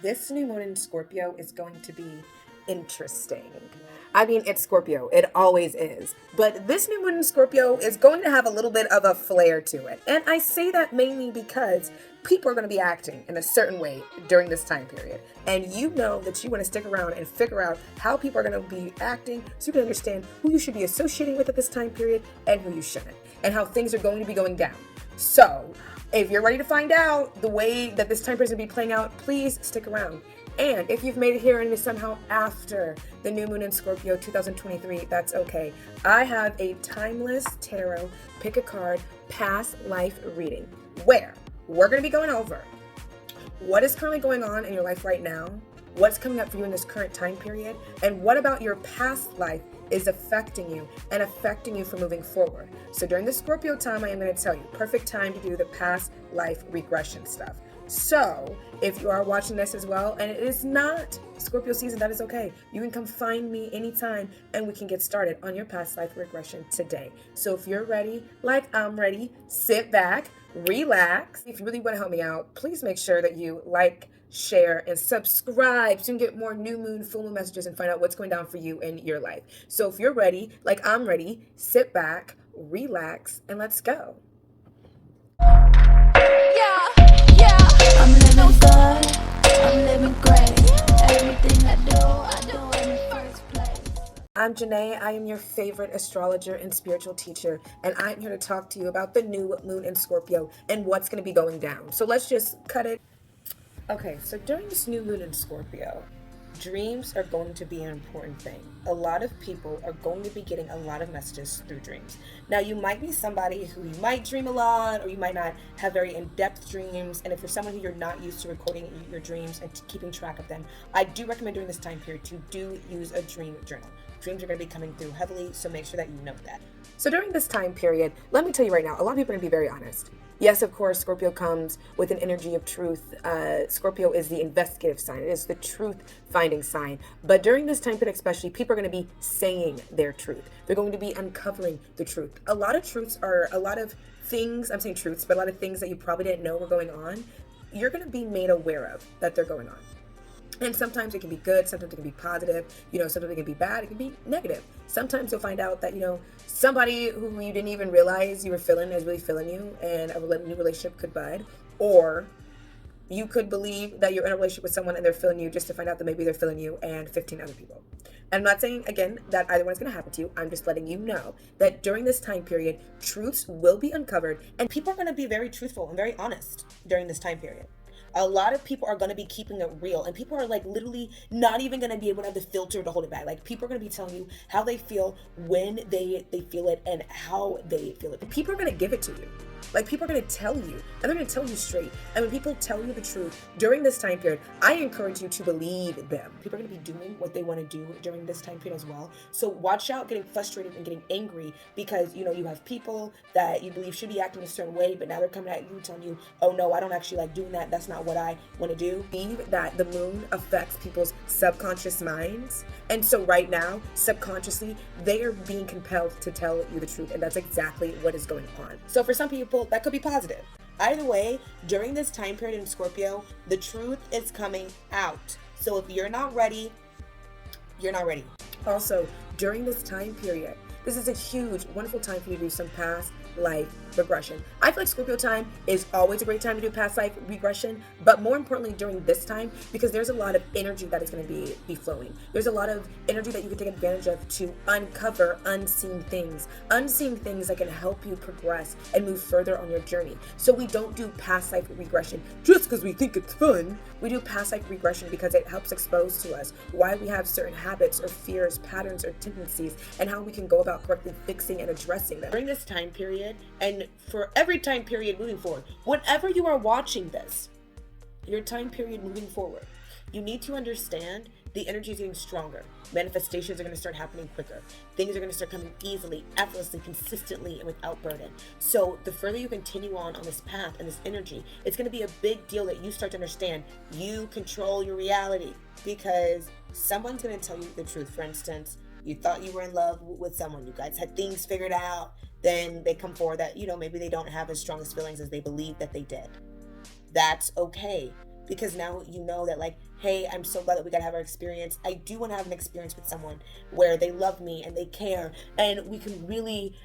This new moon in Scorpio is going to be interesting. I mean, it's Scorpio. It always is. But this new moon in Scorpio is going to have a little bit of a flair to it. And I say that mainly because people are going to be acting in a certain way during this time period. And you know that you want to stick around and figure out how people are going to be acting so you can understand who you should be associating with at this time period and who you shouldn't, and how things are going to be going down. So, if you're ready to find out the way that this time period is going to be playing out, please stick around. And if you've made it here and it's somehow after the new moon in Scorpio 2023, that's okay. I have a timeless tarot pick a card past life reading where we're going to be going over what is currently going on in your life right now, what's coming up for you in this current time period, and what about your past life is affecting you and affecting you for moving forward. So during the Scorpio time, I am going to tell you, perfect time to do the past life regression stuff. So if you are watching this as well and it is not Scorpio season, that is okay. You can come find me anytime and we can get started on your past life regression today. So if you're ready, like I'm ready, sit back, relax. If you really want to help me out, please make sure that you like, share, and subscribe so you can get more new moon, full moon messages and find out what's going down for you in your life. So if you're ready, like I'm ready, sit back, relax, and let's go. I'm living good, I'm living great. Everything I do in the first place. I'm Jena. I am your favorite astrologer and spiritual teacher, and I'm here to talk to you about the new moon in Scorpio and what's going to be going down. So let's just cut it. Okay, so during this new moon in Scorpio, dreams are going to be an important thing. A lot of people are going to be getting a lot of messages through dreams. Now, you might be somebody who you might dream a lot, or you might not have very in-depth dreams. And if you're someone who you're not used to recording your dreams and keeping track of them, I do recommend during this time period to do use a dream journal. Dreams are going to be coming through heavily, so make sure that you know that. So during this time period, let me tell you right now, a lot of people are going to be very honest. Yes, of course, Scorpio comes with an energy of truth. Scorpio is the investigative sign. It is the truth-finding sign. But during this time period especially, people are going to be saying their truth. They're going to be uncovering the truth. A lot of truths are a lot of things, I'm saying truths, but a lot of things that you probably didn't know were going on, you're going to be made aware of that they're going on. And sometimes it can be good, sometimes it can be positive, sometimes it can be bad, it can be negative. Sometimes you'll find out that, somebody who you didn't even realize you were feeling is really feeling you, and a new relationship could bud. Or you could believe that you're in a relationship with someone and they're feeling you just to find out that maybe they're feeling you and 15 other people. And I'm not saying, again, that either one's going to happen to you. I'm just letting you know that during this time period, truths will be uncovered and people are going to be very truthful and very honest during this time period. A lot of people are going to be keeping it real, and people are like literally not even going to be able to have the filter to hold it back. Like, people are going to be telling you how they feel when they feel it and how they feel it. People are going to give it to you. Like, people are going to tell you, and they're going to tell you straight. And when people tell you the truth during this time period, I encourage you to believe them. People are going to be doing what they want to do during this time period as well. So watch out getting frustrated and getting angry because, you have people that you believe should be acting a certain way, but now they're coming at you telling you, oh no, I don't actually like doing that. That's not what I want to do. Believe that the moon affects people's subconscious minds. And so right now, subconsciously, they are being compelled to tell you the truth. And that's exactly what is going on. So for some people, that could be positive. Either way, during this time period in Scorpio, the truth is coming out. So if you're not ready, you're not ready. Also, during this time period, this is a huge, wonderful time for you to do some past life regression. I feel like Scorpio time is always a great time to do past life regression, but more importantly during this time, because there's a lot of energy that is going to be flowing. There's a lot of energy that you can take advantage of to uncover unseen things that can help you progress and move further on your journey. So we don't do past life regression just because we think it's fun. We do past life regression because it helps expose to us why we have certain habits or fears, patterns, or tendencies, and how we can go about correctly fixing and addressing them. During this time period, and for every time period moving forward, whenever you are watching this, your time period moving forward, you need to understand the energy is getting stronger. Manifestations are going to start happening quicker. Things are going to start coming easily, effortlessly, consistently, and without burden. So the further you continue on this path and this energy, it's going to be a big deal that you start to understand you control your reality, because someone's going to tell you the truth. For instance, you thought you were in love with someone, you guys had things figured out, then they come forward that, maybe they don't have as strong as feelings as they believed that they did. That's okay. because now you know that, like, hey, I'm so glad that we got to have our experience. I do want to have an experience with someone where they love me and they care, and we can really,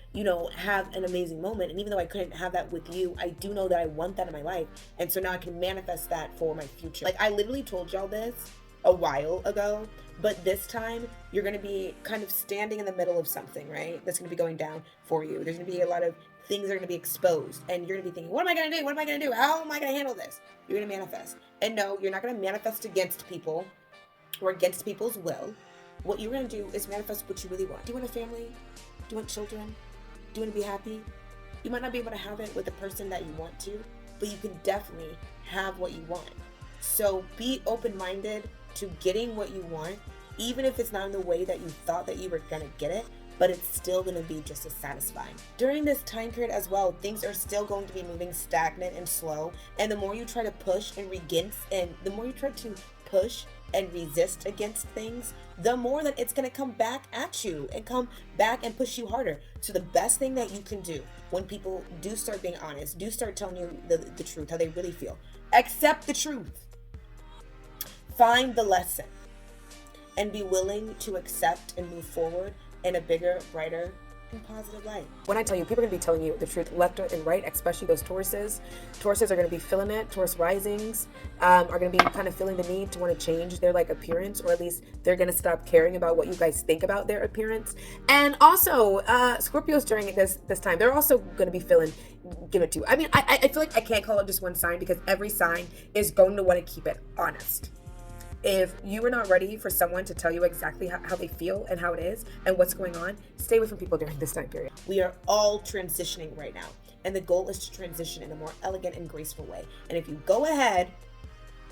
have an amazing moment. And even though I couldn't have that with you, I do know that I want that in my life. And so now I can manifest that for my future. Like, I literally told y'all this a while ago, but this time you're going to be kind of standing in the middle of something, right? That's going to be going down for you. There's going to be a lot of things that are going to be exposed, and you're going to be thinking, what am I going to do? What am I going to do? How am I going to handle this? You're going to manifest. And no, you're not going to manifest against people or against people's will. What you're going to do is manifest what you really want. Do you want a family? Do you want children? Do you want to be happy? You might not be able to have it with the person that you want to, but you can definitely have what you want. So be open-minded to getting what you want, even if it's not in the way that you thought that you were going to get it, but it's still going to be just as satisfying. During this time period as well, things are still going to be moving stagnant and slow, and the more you try to push and resist against things, the more that it's going to come back at you and come back and push you harder. So the best thing that you can do when people do start being honest, do start telling you the truth, how they really feel, accept the truth. Find the lesson and be willing to accept and move forward in a bigger, brighter, and positive light. When I tell you, people are going to be telling you the truth left and right, especially those Tauruses. Tauruses are going to be feeling it. Taurus risings are going to be kind of feeling the need to want to change their appearance, or at least they're going to stop caring about what you guys think about their appearance. And also, Scorpios during this time, they're also going to be feeling give it to. I mean, I feel like I can't call it just one sign, because every sign is going to want to keep it honest. If you are not ready for someone to tell you exactly how they feel and how it is and what's going on, stay away from people during this time period. We are all transitioning right now, and the goal is to transition in a more elegant and graceful way. And if you go ahead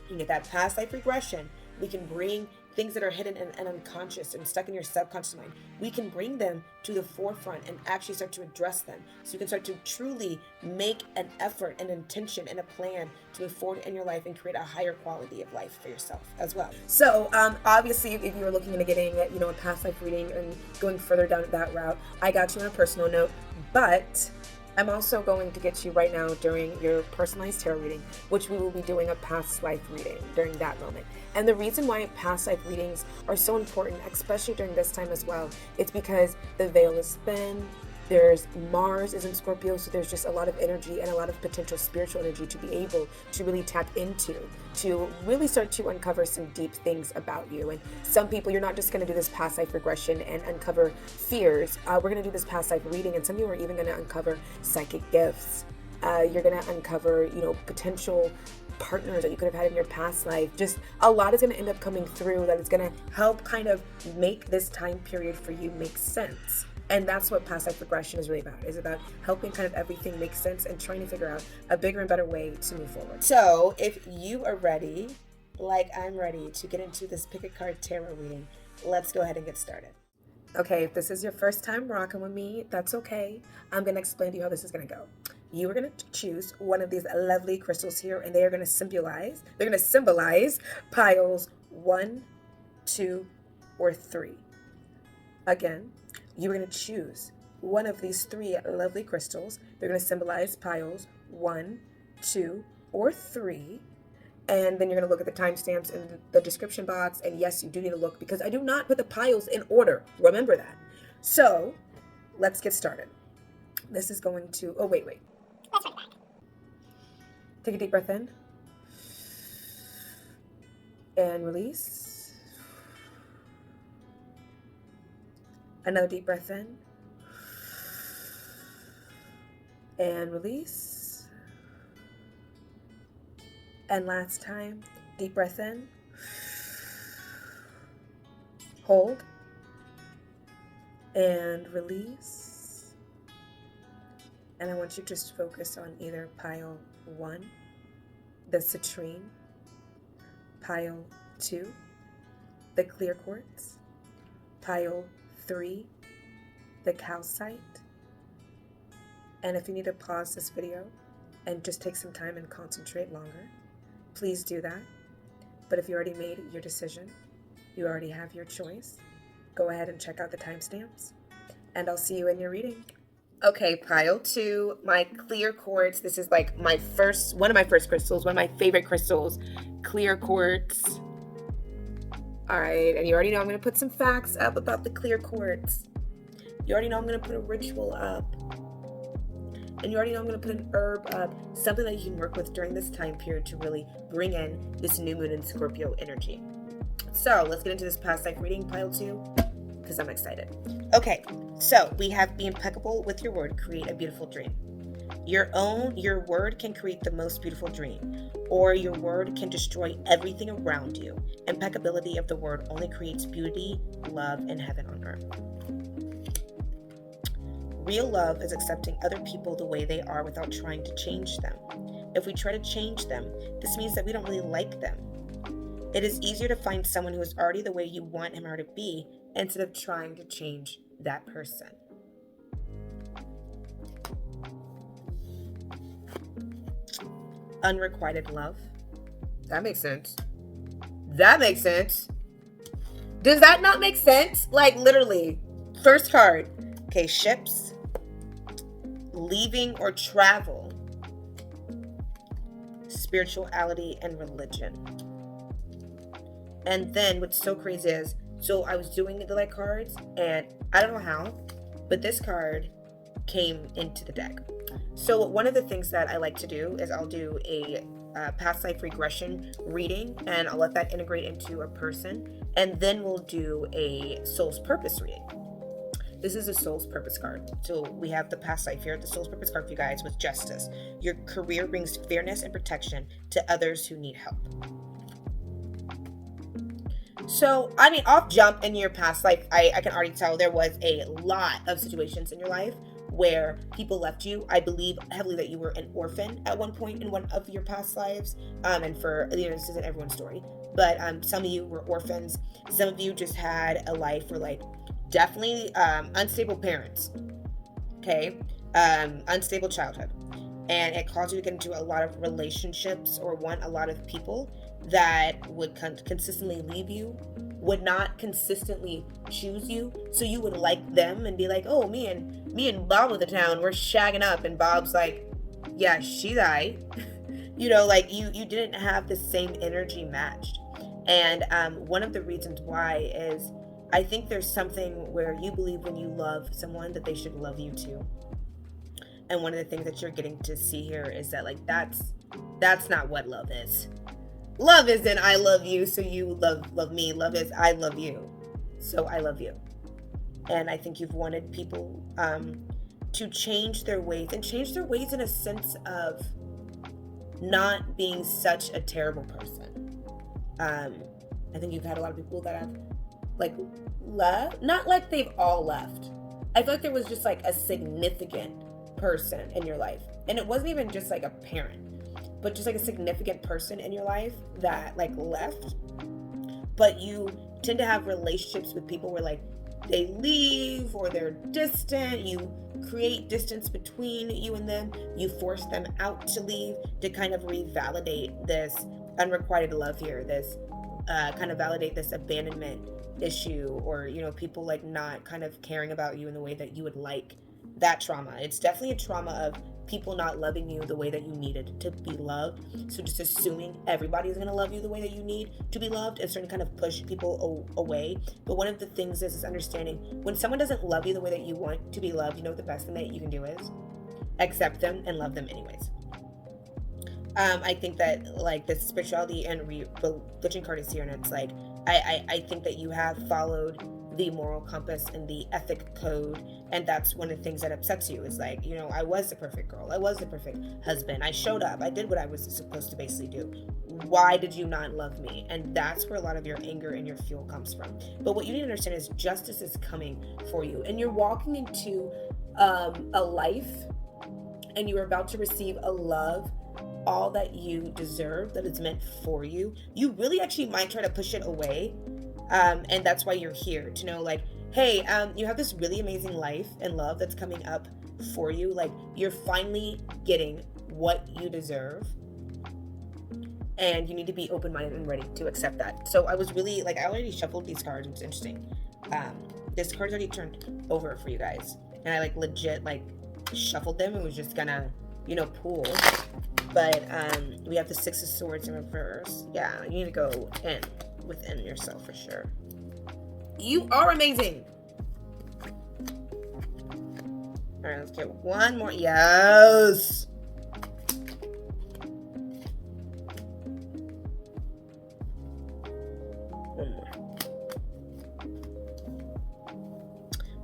and get that past life regression, we can bring things that are hidden and unconscious and stuck in your subconscious mind. We can bring them to the forefront and actually start to address them. So you can start to truly make an effort, an intention, and a plan to move forward in your life and create a higher quality of life for yourself as well. So obviously, if you were looking into getting a past life reading and going further down that route, I got you on a personal note, but I'm also going to get you right now during your personalized tarot reading, which we will be doing a past life reading during that moment. And the reason why past life readings are so important, especially during this time as well, it's because the veil is thin. There's Mars is in Scorpio, so there's just a lot of energy and a lot of potential spiritual energy to be able to really tap into, to really start to uncover some deep things about you. And some people, you're not just going to do this past life regression and uncover fears. We're going to do this past life reading, and some of you are even going to uncover psychic gifts. You're going to uncover, potential partners that you could have had in your past life. Just a lot is going to end up coming through that is going to help kind of make this time period for you make sense. And that's what past life regression is really about. It's about helping kind of everything make sense and trying to figure out a bigger and better way to move forward. So if you are ready, like I'm ready, to get into this pick a card tarot reading, let's go ahead and get started. Okay, if this is your first time rocking with me, that's okay. I'm going to explain to you how this is going to go. You are going to choose one of these lovely crystals here, and they're going to symbolize piles 1, 2, or 3. Again, you are going to choose one of these 3 lovely crystals. They're going to symbolize piles 1, 2, or 3. And then you're going to look at the timestamps in the description box. And yes, you do need to look, because I do not put the piles in order. Remember that. So let's get started. This is going to, wait. Let's run it back. Take a deep breath in. And release. Another deep breath in. And release. And last time, deep breath in. Hold. And release. And I want you to just focus on either pile 1, the citrine, pile 2, the clear quartz, pile 3, the calcite. And if you need to pause this video and just take some time and concentrate longer, please do that. But if you already made your decision, you already have your choice, go ahead and check out the timestamps, and I'll see you in your reading. Okay, pile 2, my clear quartz. This is like one of my first crystals, one of my favorite crystals. clear quartz. All right, and you already know I'm going to put some facts up about the clear quartz. You already know I'm going to put a ritual up. And you already know I'm going to put an herb up, something that you can work with during this time period to really bring in this new moon in Scorpio energy. So let's get into this past life reading, pile 2, because I'm excited. Okay, so we have be impeccable with your word, create a beautiful dream. Your word can create the most beautiful dream, or your word can destroy everything around you. Impeccability of the word only creates beauty, love, and heaven on earth. Real love is accepting other people the way they are without trying to change them. If we try to change them, this means that we don't really like them. It is easier to find someone who is already the way you want him or her to be instead of trying to change that person. Unrequited love. That makes sense. That makes sense. Does that not make sense? Like, literally. First card. Okay, ships. Leaving or travel. Spirituality and religion. And then what's so crazy is, so I was doing the like cards, and I don't know how, but this card came into the deck. So one of the things that I like to do is I'll do a past life regression reading, and I'll let that integrate into a person, and then we'll do a soul's purpose reading. This is a soul's purpose card. So we have the past life here, the soul's purpose card for you guys with justice. Your career brings fairness and protection to others who need help. So, I mean, off jump in your past life, I can already tell there was a lot of situations in your life where people left you. I believe heavily that you were an orphan at one point in one of your past lives. And for, you know, this isn't everyone's story, but some of you were orphans. Some of you just had a life where, like, definitely unstable parents, okay? Unstable childhood. And it caused you to get into a lot of relationships or want a lot of people that would consistently leave you, would not consistently choose you. So you would like them and be like, oh, me and Bob of the town, we're shagging up. And Bob's like, yeah, she's aight. You know, like you didn't have the same energy matched. And one of the reasons why is I think there's something where you believe when you love someone that they should love you too. And one of the things that you're getting to see here is that, like, that's not what love is. Love isn't I love you, so you love me. Love is I love you, so I love you. And I think you've wanted people to change their ways, and change their ways in a sense of not being such a terrible person. I think you've had a lot of people that have, like, left. Not like they've all left. I feel like there was just, like, a significant person in your life. And it wasn't even just, like, a parent, but just, like, a significant person in your life that, like, left. But you tend to have relationships with people where, like, they leave or they're distant. You create distance between you and them. You force them out to leave to kind of revalidate this unrequited love here, this kind of validate this abandonment issue, or, you know, people like not kind of caring about you in the way that you would like. That trauma. It's definitely a trauma of people not loving you the way that you needed to be loved. So just assuming everybody is going to love you the way that you need to be loved and starting to kind of push people away. But one of the things is understanding when someone doesn't love you the way that you want to be loved, you know what the best thing that you can do is? Accept them and love them anyways. I think that, like, this spirituality and religion card is here, and it's like, I think that you have followed the moral compass and the ethic code, and that's one of the things that upsets you is, like, you know, I was the perfect girl, I was the perfect husband, I showed up, I did what I was supposed to basically do. Why did you not love me? And that's where a lot of your anger and your fuel comes from. But what you need to understand is justice is coming for you, and you're walking into a life, and you're about to receive a love, all that you deserve, that is meant for you. You really actually might try to push it away. And that's why you're here, to know, like, hey, you have this really amazing life and love that's coming up for you. Like, you're finally getting what you deserve, and you need to be open-minded and ready to accept that. So I was really, like, I already shuffled these cards. It's interesting. This card's already turned over for you guys, and I, like, legit, like, shuffled them and was just gonna, you know, pull. But we have the Six of Swords in reverse. Yeah, you need to go within yourself for sure. You are amazing. All right, let's get one more. Yes. One more.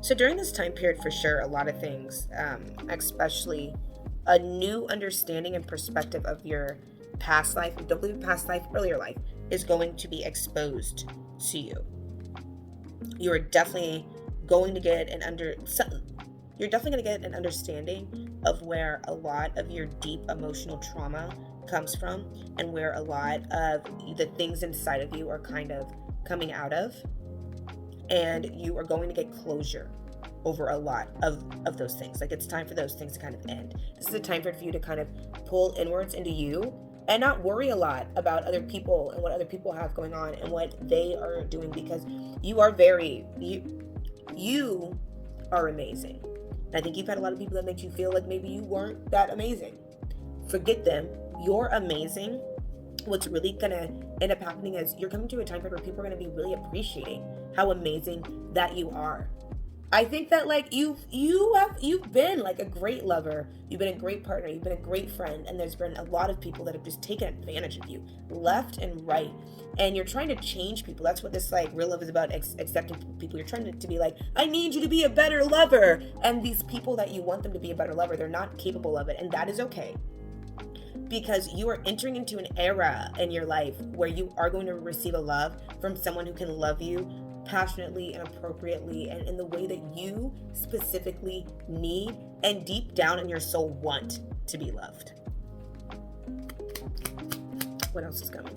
So during this time period, for sure, a lot of things, especially a new understanding and perspective of your past life, don't believe past life, earlier life, is going to be exposed to you. You are definitely going to get an understanding of where a lot of your deep emotional trauma comes from, and where a lot of the things inside of you are kind of coming out of, and you are going to get closure over a lot of those things. Like, it's time for those things to kind of end. This is a time for you to kind of pull inwards into you and not worry a lot about other people and what other people have going on and what they are doing, because you are you are amazing. And I think you've had a lot of people that make you feel like maybe you weren't that amazing. Forget them. You're amazing. What's really gonna end up happening is you're coming to a time period where people are gonna be really appreciating how amazing that you are. I think that, like, you've been like a great lover, you've been a great partner, you've been a great friend, and there's been a lot of people that have just taken advantage of you left and right, and you're trying to change people. That's what this, like, real love is about, accepting people. You're trying to be like, I need you to be a better lover, and these people that you want them to be a better lover, they're not capable of it, and that is okay, because you are entering into an era in your life where you are going to receive a love from someone who can love you passionately and appropriately and in the way that you specifically need and deep down in your soul want to be loved. What else is coming?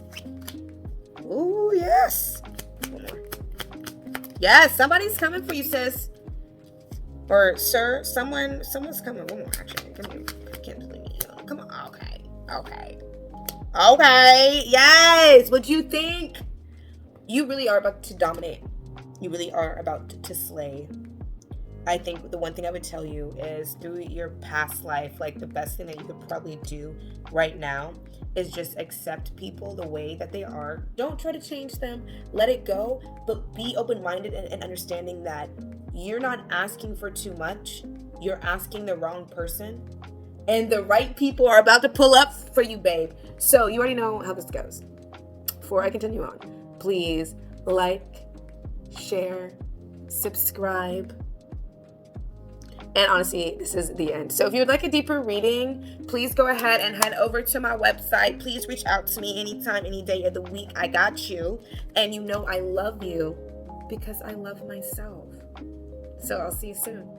Oh, yes. One more. Yes, somebody's coming for you, sis. Or sir, someone's coming. One more, actually. Come here. I can't believe me. Come on. Okay. Yes. What do you think? You really are about to dominate. You really are about to slay. I think the one thing I would tell you is, through your past life, like, the best thing that you could probably do right now is just accept people the way that they are. Don't try to change them. Let it go. But be open-minded and understanding that you're not asking for too much. You're asking the wrong person. And the right people are about to pull up for you, babe. So you already know how this goes. Before I continue on, please like, share, subscribe. And honestly, this is the end. So if you would like a deeper reading, please go ahead and head over to my website. Please reach out to me anytime, any day of the week. I got you. And you know I love you because I love myself. So I'll see you soon.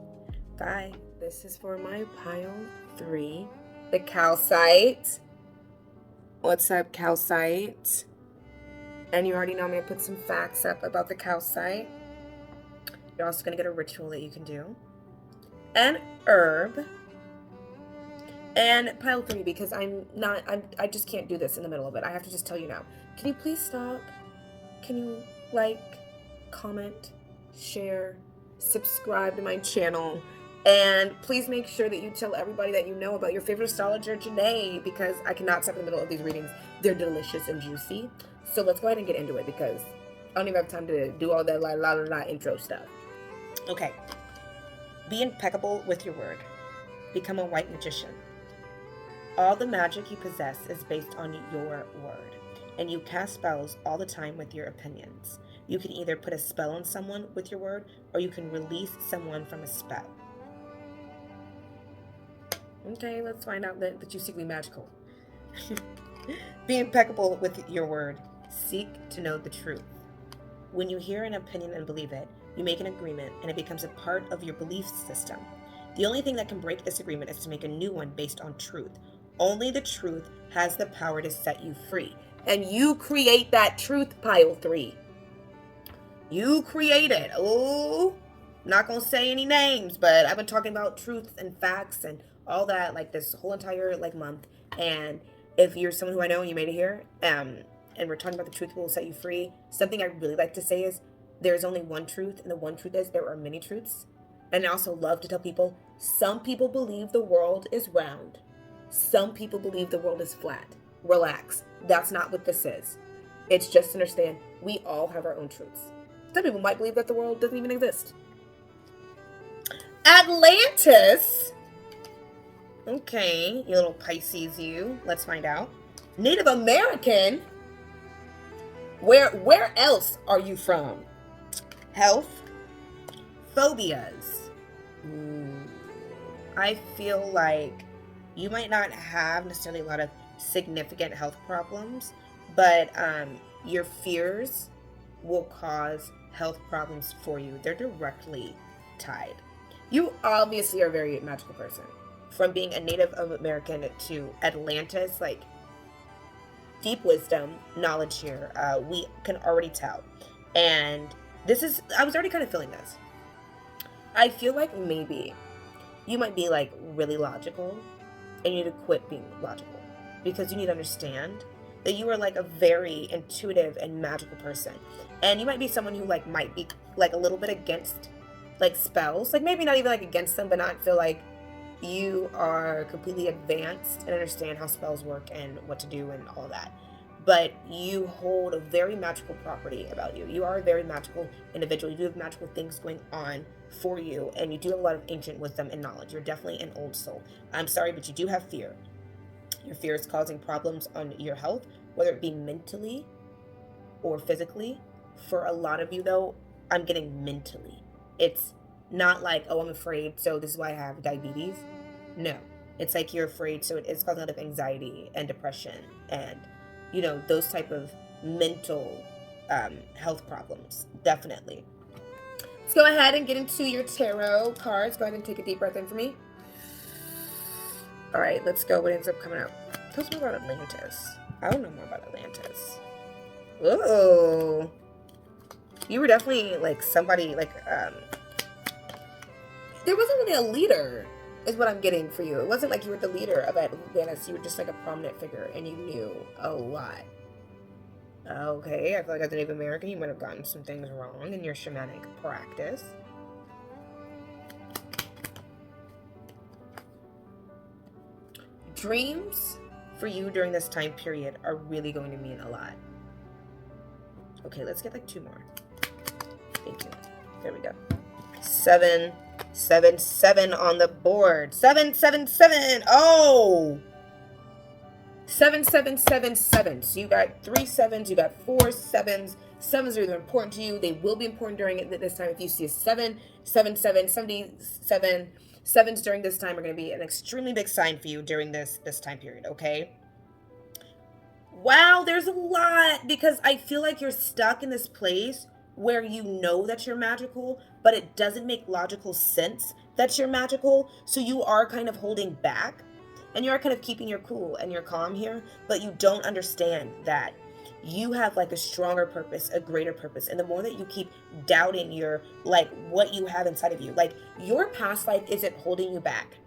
Bye. This is for my pile 3, the Calcite. What's up, Calcite? And you already know I'm going to put some facts up about the Calcite. You're also going to get a ritual that you can do. An herb. And pile 3, because I just can't do this in the middle of it. I have to just tell you now. Can you please stop? Can you like, comment, share, subscribe to my channel? And please make sure that you tell everybody that you know about your favorite astrologer, Jena, because I cannot stop in the middle of these readings. They're delicious and juicy. So let's go ahead and get into it, because I don't even have time to do all that la intro stuff. Okay. Be impeccable with your word. Become a white magician. All the magic you possess is based on your word, and you cast spells all the time with your opinions. You can either put a spell on someone with your word, or you can release someone from a spell. Okay, let's find out that you're secretly magical. Be impeccable with your word. Seek to know the truth. When you hear an opinion and believe it, you make an agreement, and it becomes a part of your belief system. The only thing that can break this agreement is to make a new one based on truth. Only the truth has the power to set you free. And you create that truth, pile 3. You create it. Oh, not gonna say any names, but I've been talking about truth and facts and all that, like, this whole entire, like, month. And if you're someone who I know and you made it here, and we're talking about the truth will set you free, something I really like to say is, there's only one truth, and the one truth is there are many truths. And I also love to tell people, some people believe the world is round, Some people believe the world is flat. Relax. That's not what this is. It's just understand we all have our own truths. Some people might believe that the world doesn't even exist. Atlantis. Okay, you little Pisces, you. Let's find out. Native American. Where else are you from? Health. Phobias. I feel like you might not have necessarily a lot of significant health problems, but your fears will cause health problems for you. They're directly tied. You obviously are a very magical person. From being a Native American to Atlantis, like deep wisdom, knowledge here, we can already tell. And I was already kind of feeling this. I feel like maybe you might be like really logical and you need to quit being logical because you need to understand that you are like a very intuitive and magical person. And you might be someone who like might be like a little bit against like spells, like maybe not even like against them, but not feel like you are completely advanced and understand how spells work and what to do and all that. But you hold a very magical property about you. You are a very magical individual. You do have magical things going on for you, and you do have a lot of ancient wisdom and knowledge. You're definitely an old soul. I'm sorry, but you do have fear. Your fear is causing problems on your health, whether it be mentally or physically. For a lot of you, though, I'm getting mentally. It's not like, oh, I'm afraid, so this is why I have diabetes. No, it's like you're afraid, so it's causing a lot of anxiety and depression and, you know, those type of mental health problems, definitely. Let's go ahead and get into your tarot cards. Go ahead and take a deep breath in for me. All right, let's go. What ends up coming out? Tell us more about Atlantis. I don't know more about Atlantis. Ooh. You were definitely like somebody like, there wasn't really a leader, is what I'm getting for you. It wasn't like you were the leader of Atlantis. You were just like a prominent figure and you knew a lot. Okay, I feel like as a Native American, you might have gotten some things wrong in your shamanic practice. Dreams for you during this time period are really going to mean a lot. Okay, let's get like 2 more. Thank you. There we go. 7, 7, 7 on the board. 7, 7, 7. Oh! 7, 7, 7, 7. So you got 3 7s, you got 4 7s. 7s are either important to you. They will be important during this time. If you see a 7, 7, 7, 77, 7s during this time are going to be an extremely big sign for you during this time period, okay? Wow, there's a lot, because I feel like you're stuck in this place where you know that you're magical, but it doesn't make logical sense that you're magical, so you are kind of holding back, and you are kind of keeping your cool and your calm here, but you don't understand that you have like a stronger purpose, a greater purpose, and the more that you keep doubting your, like, what you have inside of you, like, your past life isn't holding you back.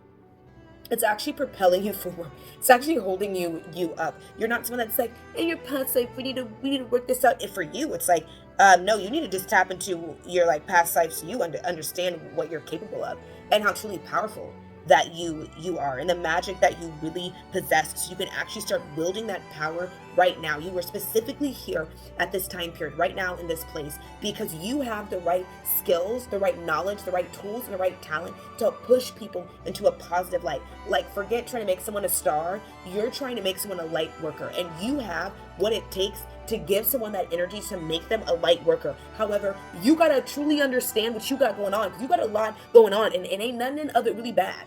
It's actually propelling you forward. It's actually holding you up. You're not someone that's like, in your past life, we need to work this out. If for you, it's like, no, you need to just tap into your like past life so you understand what you're capable of and how truly powerful that you are and the magic that you really possess, so you can actually start building that power right now. You are specifically here at this time period, right now in this place, because you have the right skills, the right knowledge, the right tools, and the right talent to push people into a positive light. Like, forget trying to make someone a star. You're trying to make someone a light worker, and you have what it takes to give someone that energy to make them a light worker. However, you gotta truly understand what you got going on, because you got a lot going on, and ain't nothing of it really bad.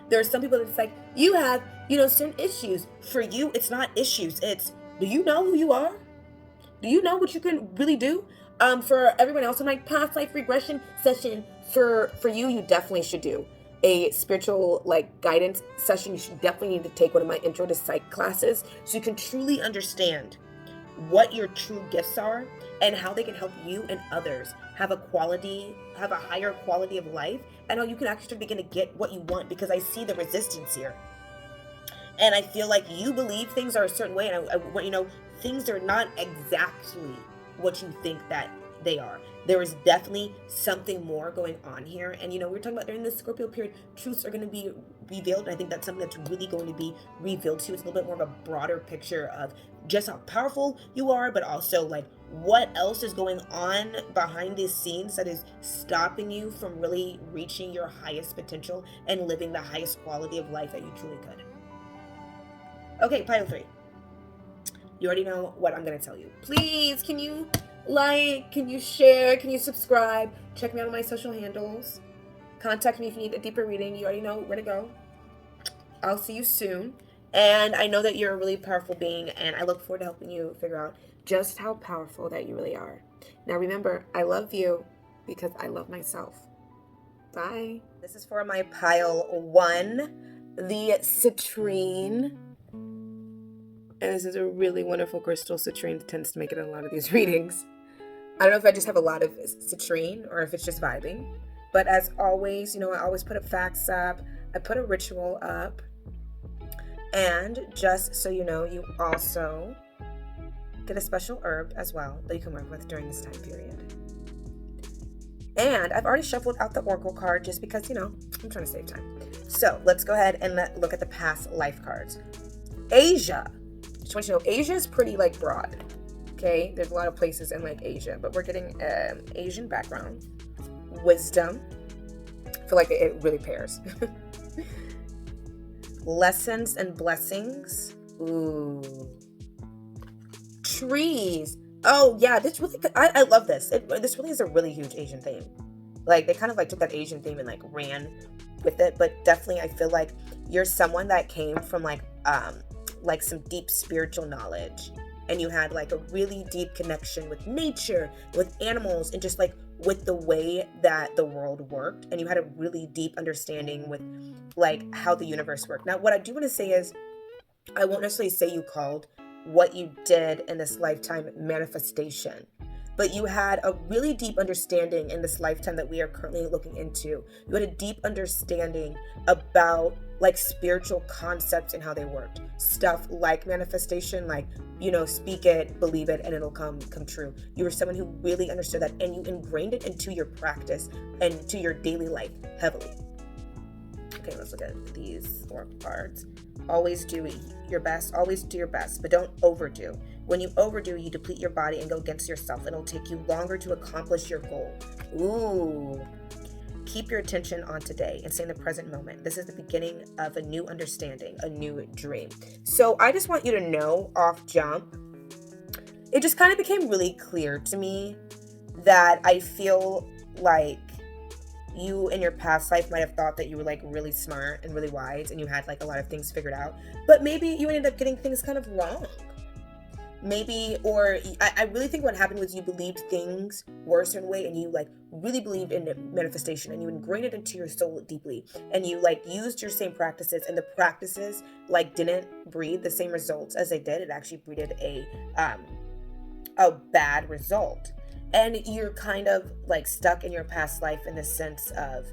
There are some people that's like, you have, certain issues. For you, it's not issues. It's, do you know who you are? Do you know what you can really do? For everyone else, in my past life regression session, for you, you definitely should do a spiritual like guidance session. You should definitely need to take one of my intro to psych classes so you can truly understand what your true gifts are and how they can help you and others have a higher quality of life, and how you can actually begin to get what you want, because I see the resistance here. And I feel like you believe things are a certain way, and I want things are not exactly what you think that they are. There is definitely something more going on here. And we're talking about during this Scorpio period, truths are going to be revealed. And I think that's something that's really going to be revealed to you. It's a little bit more of a broader picture of just how powerful you are, but also like what else is going on behind the scenes that is stopping you from really reaching your highest potential and living the highest quality of life that you truly could. Okay, pile 3. You already know what I'm going to tell you. Please, can you like, can you share, can you subscribe? Check me out on my social handles. Contact me if you need a deeper reading. You already know where to go. I'll see you soon. And I know that you're a really powerful being, and I look forward to helping you figure out just how powerful that you really are. Now remember, I love you because I love myself. Bye. This is for my pile 1, the Citrine. And this is a really wonderful crystal. Citrine tends to make it in a lot of these readings. I don't know if I just have a lot of citrine or if it's just vibing. But as always, I always put up facts up. I put a ritual up. And just so you know, you also get a special herb as well that you can work with during this time period. And I've already shuffled out the oracle card just because, I'm trying to save time. So let's go ahead and look at the past life cards. Asia. Just want you to know, Asia is pretty broad. Okay, there's a lot of places in Asia, but we're getting Asian background, wisdom. I feel like it really pairs. Lessons and blessings. Ooh. Trees. Oh yeah, this really. I love this. This really is a really huge Asian theme. They kind of took that Asian theme and ran with it, but definitely I feel like you're someone that came from some deep spiritual knowledge, and you had a really deep connection with nature, with animals, and just with the way that the world worked, and you had a really deep understanding with how the universe worked. Now what I do want to say is, I won't necessarily say you called what you did in this lifetime manifestation, but you had a really deep understanding in this lifetime that we are currently looking into. You had a deep understanding about spiritual concepts and how they worked. Stuff like manifestation, speak it, believe it, and it'll come true. You were someone who really understood that, and you ingrained it into your practice and to your daily life heavily. Okay, let's look at these 4 cards. Always do your best. Always do your best, but don't overdo. When you overdo, you deplete your body and go against yourself. It'll take you longer to accomplish your goal. Ooh. Keep your attention on today and stay in the present moment. This is the beginning of a new understanding, a new dream. So I just want you to know off jump, it just kind of became really clear to me that I feel like you in your past life might have thought that you were really smart and really wise, and you had a lot of things figured out, but maybe you ended up getting things kind of wrong. Maybe, or I really think what happened was you believed things were a certain way, and you really believed in manifestation, and you ingrained it into your soul deeply, and you used your same practices, and the practices didn't breed the same results as they did. It actually breeded a bad result. And you're kind of stuck in your past life in the sense of,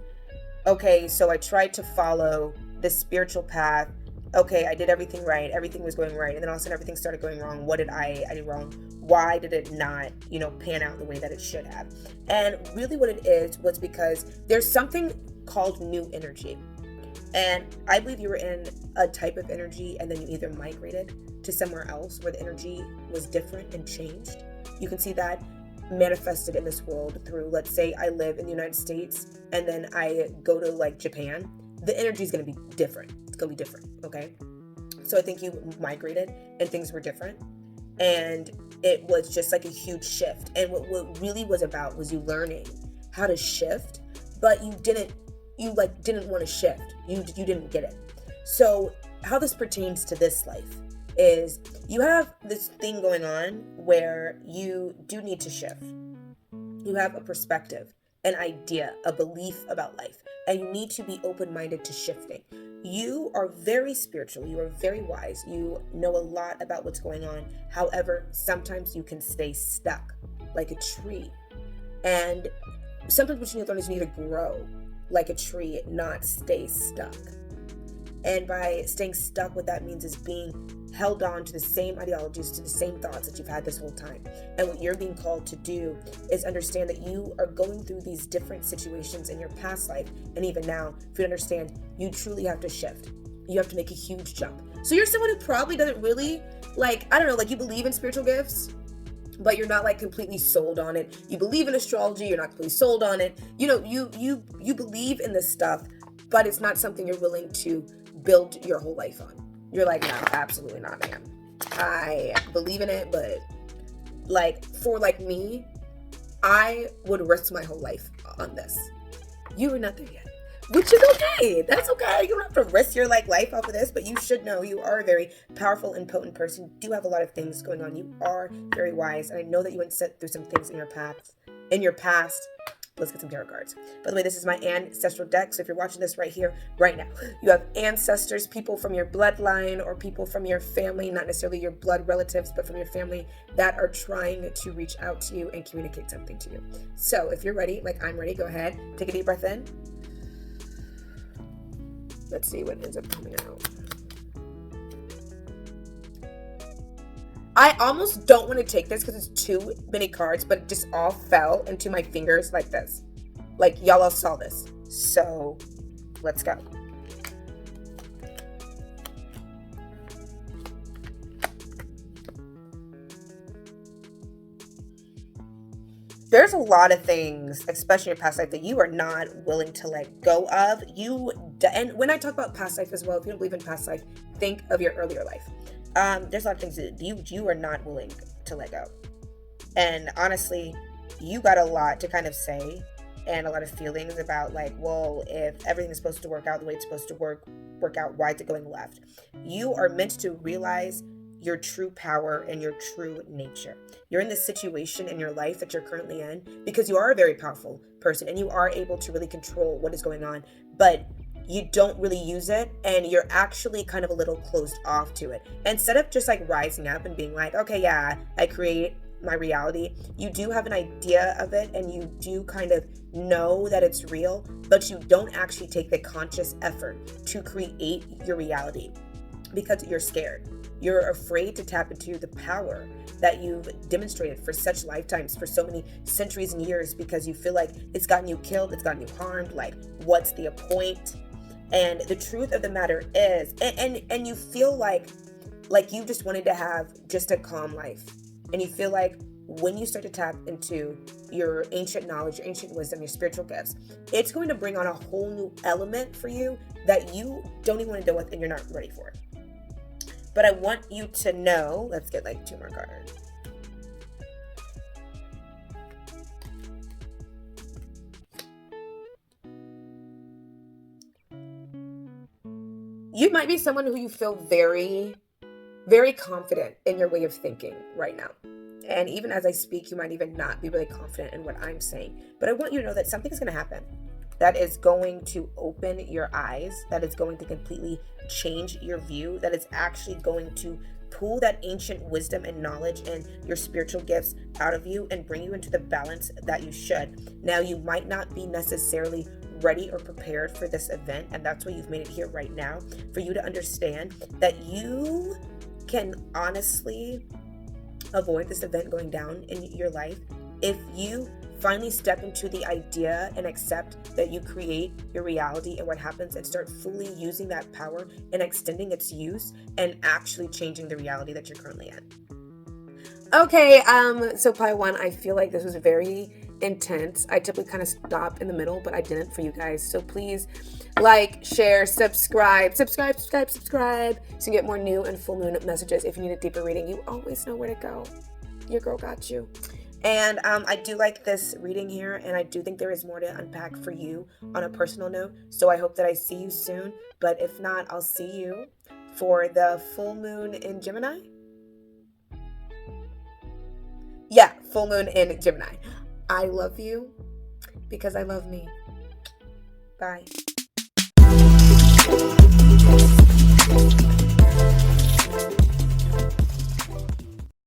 okay, so I tried to follow this spiritual path. Okay, I did everything right. Everything was going right. And then all of a sudden everything started going wrong. What did I do wrong? Why did it not, pan out the way that it should have? And really what it is was because there's something called new energy. And I believe you were in a type of energy, and then you either migrated to somewhere else where the energy was different and changed. You can see that manifested in this world through, let's say I live in the United States and then I go to Japan. The energy is going to be different. It's going to be different. Okay. So I think you migrated and things were different, and it was just a huge shift. And what really was about was you learning how to shift, but you didn't want to shift. You didn't get it. So how this pertains to this life is you have this thing going on where you do need to shift. You have a perspective, an idea, a belief about life, and you need to be open-minded to shifting. You are very spiritual. You are very wise. You know a lot about what's going on. However, sometimes you can stay stuck like a tree. And sometimes what you need to learn is you need to grow like a tree, not stay stuck. And by staying stuck, what that means is being held on to the same ideologies, to the same thoughts that you've had this whole time. And what you're being called to do is understand that you are going through these different situations in your past life, and even now, for you to understand, you truly have to shift. You have to make a huge jump. So you're someone who probably doesn't really, you believe in spiritual gifts, but you're not completely sold on it. You believe in astrology, you're not completely sold on it. You believe in this stuff, but it's not something you're willing to build your whole life on. You're like, no, absolutely not, man. I believe in it, but for me, I would risk my whole life on this. You are not there yet, which is okay. That's okay. You don't have to risk your life off of this, but you should know you are a very powerful and potent person. You do have a lot of things going on. You are very wise, and I know that you went through some things in your past. Let's get some tarot cards. By the way, this is my ancestral deck, so if you're watching this right here, right now, you have ancestors, people from your bloodline or people from your family, not necessarily your blood relatives, but from your family that are trying to reach out to you and communicate something to you. So if you're ready, I'm ready, go ahead. Take a deep breath in. Let's see what ends up coming out. I almost don't want to take this because it's too many cards, but it just all fell into my fingers like this. Y'all all saw this. So let's go. There's a lot of things, especially in your past life, that you are not willing to let go of. And when I talk about past life as well, if you don't believe in past life, think of your earlier life. There's a lot of things that you are not willing to let go. And honestly, you got a lot to kind of say and a lot of feelings about if everything is supposed to work out the way it's supposed to work out, why is it going left? You are meant to realize your true power and your true nature. You're in this situation in your life that you're currently in because you are a very powerful person and you are able to really control what is going on, but you don't really use it, and you're actually kind of a little closed off to it. Instead of just rising up and being okay, yeah, I create my reality, you do have an idea of it and you do kind of know that it's real, but you don't actually take the conscious effort to create your reality because you're scared. You're afraid to tap into the power that you've demonstrated for such lifetimes, for so many centuries and years, because you feel like it's gotten you killed, it's gotten you harmed, what's the point? And the truth of the matter is, and you feel like you just wanted to have just a calm life. And you feel like when you start to tap into your ancient knowledge, your ancient wisdom, your spiritual gifts, it's going to bring on a whole new element for you that you don't even want to deal with and you're not ready for it. But I want you to know, let's get 2 more cards. You might be someone who you feel very, very confident in your way of thinking right now. And even as I speak, you might even not be really confident in what I'm saying. But I want you to know that something is going to happen that is going to open your eyes, that is going to completely change your view, that is actually going to pull that ancient wisdom and knowledge and your spiritual gifts out of you and bring you into the balance that you should. Now, you might not be necessarily ready or prepared for this event, and that's why you've made it here right now, for you to understand that you can honestly avoid this event going down in your life if you finally step into the idea and accept that you create your reality and what happens, and start fully using that power and extending its use and actually changing the reality that you're currently in. Okay, so part 1, I feel like this was very intense. I typically kind of stop in the middle, but I didn't for you guys. So please share, subscribe, so you can get more new and full moon messages. If you need a deeper reading, you always know where to go. Your girl got you. And I do like this reading here, and I do think there is more to unpack for you on a personal note. So I hope that I see you soon. But if not, I'll see you for the full moon in Gemini. Yeah, full moon in Gemini. I love you because I love me. Bye.